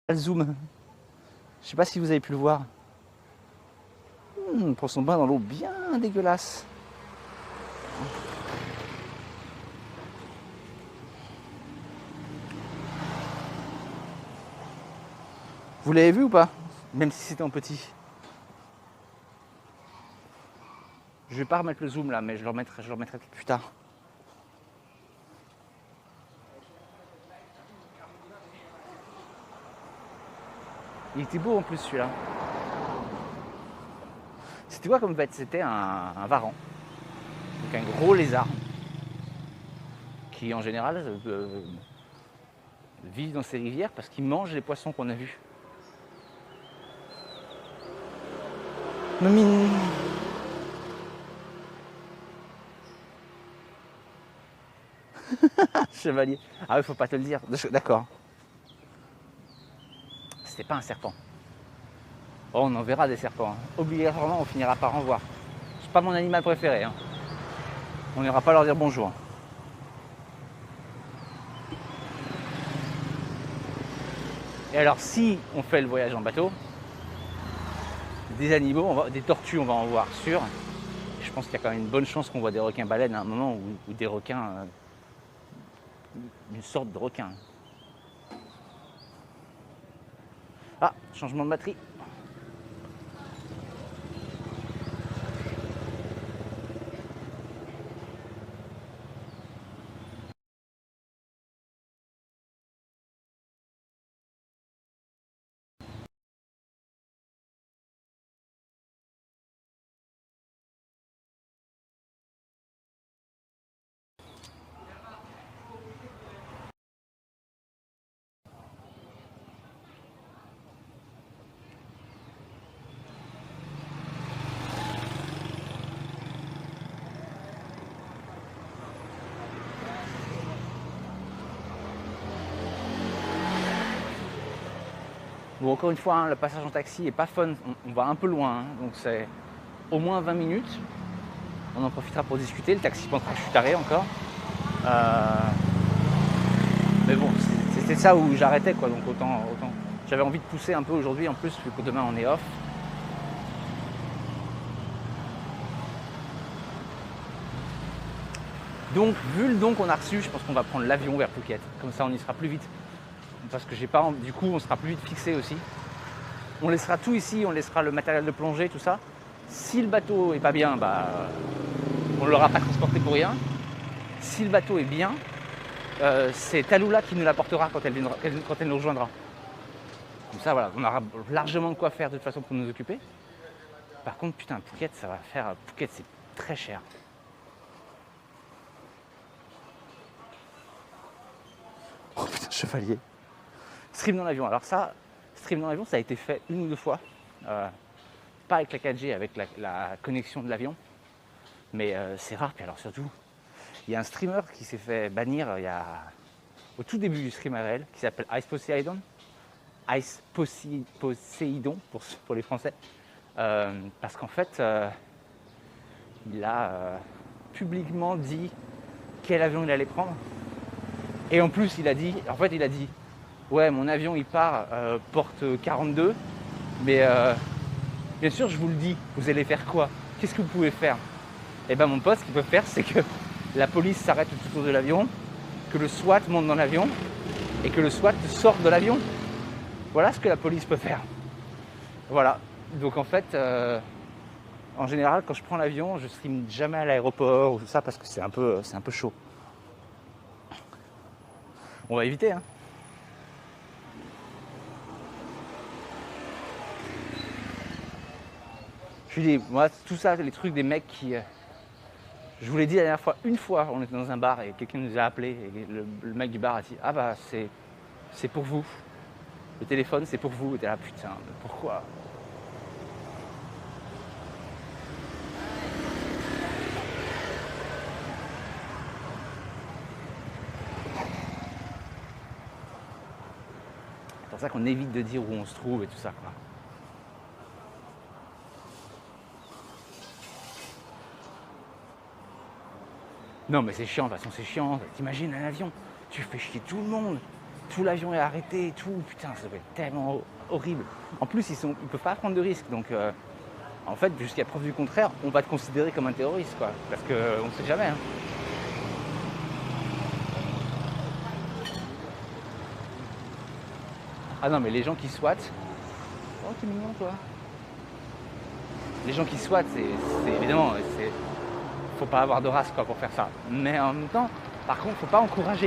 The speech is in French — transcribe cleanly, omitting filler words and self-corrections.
Le zoom. Je sais pas si vous avez pu le voir. On prend son bain dans l'eau bien dégueulasse. Vous l'avez vu ou pas? Même si c'était en petit. Je vais pas remettre le zoom là, mais je le remettrai plus tard. Il était beau en plus celui-là. C'était quoi comme bête? C'était un varan. Donc un gros lézard. Qui en général vivent dans ces rivières parce qu'ils mangent les poissons qu'on a vus. Mamine. Chevalier. Ah oui, faut pas te le dire. D'accord. C'était pas un serpent. Oh, on en verra des serpents. Hein. Obligatoirement, on finira par en voir. C'est pas mon animal préféré. Hein. On n'ira pas leur dire bonjour. Et alors, si on fait le voyage en bateau, des animaux, des tortues, on va en voir sûr. Je pense qu'il y a quand même une bonne chance qu'on voit des requins-baleines à un moment ou des requins, une sorte de requin. Ah, changement de batterie. Bon, encore une fois, hein, le passage en taxi est pas fun. On va un peu loin, hein, donc c'est au moins 20 minutes. On en profitera pour discuter. Le taxi pensera que je suis taré encore. Mais bon, c'était ça où j'arrêtais, quoi. Donc autant. J'avais envie de pousser un peu aujourd'hui, en plus, vu que demain on est off. Donc, vu le don qu'on a reçu, je pense qu'on va prendre l'avion vers Phuket. Comme ça, on y sera plus vite. Parce que j'ai pas. Du coup, on sera plus vite fixé aussi. On laissera tout ici, on laissera le matériel de plongée, tout ça. Si le bateau est pas bien, bah, on ne l'aura pas transporté pour rien. Si le bateau est bien, c'est Tallulah qui nous l'apportera quand elle nous rejoindra. Comme ça, voilà, on aura largement de quoi faire de toute façon pour nous occuper. Par contre, putain, Phuket, ça va faire. Phuket, c'est très cher. Oh putain, chevalier. Stream dans l'avion. Alors ça, stream dans l'avion, ça a été fait une ou deux fois. Pas avec la 4G, avec la connexion de l'avion. Mais c'est rare. Puis alors surtout, il y a un streamer qui s'est fait bannir au tout début du stream ARL, qui s'appelle Ice Poseidon. Ice Poseidon pour les Français. Parce qu'en fait, il a publiquement dit quel avion il allait prendre. Et en plus, il a dit, ouais, mon avion il part porte 42, mais bien sûr, je vous le dis, vous allez faire quoi? Qu'est-ce que vous pouvez faire? Et ben mon pote, ce qu'il peut faire, c'est que la police s'arrête tout autour de l'avion, que le SWAT monte dans l'avion et que le SWAT sorte de l'avion. Voilà ce que la police peut faire. Voilà. Donc en fait, en général, quand je prends l'avion, je stream jamais à l'aéroport ou tout ça parce que c'est un peu chaud. On va éviter, hein. Je lui dis, moi, tout ça, les trucs des mecs qui. Je vous l'ai dit la dernière fois, une fois, on était dans un bar et quelqu'un nous a appelé et le mec du bar a dit, ah bah c'est pour vous. Le téléphone, c'est pour vous. Et t'es là, putain, pourquoi? C'est pour ça qu'on évite de dire où on se trouve et tout ça, quoi. Non, mais c'est chiant, de toute façon, c'est chiant. T'imagines un avion, tu fais chier tout le monde. tout l'avion est arrêté et tout. Putain, ça doit être tellement horrible. En plus, ils peuvent pas prendre de risques. Donc, en fait, jusqu'à preuve du contraire, on va te considérer comme un terroriste, quoi. Parce qu'on ne sait jamais. Hein. Ah non, mais les gens qui squattent. Oh, t'es mignon, toi. Les gens qui squattent, c'est évidemment, faut pas avoir de race, quoi, pour faire ça. Mais en même temps, par contre, faut pas encourager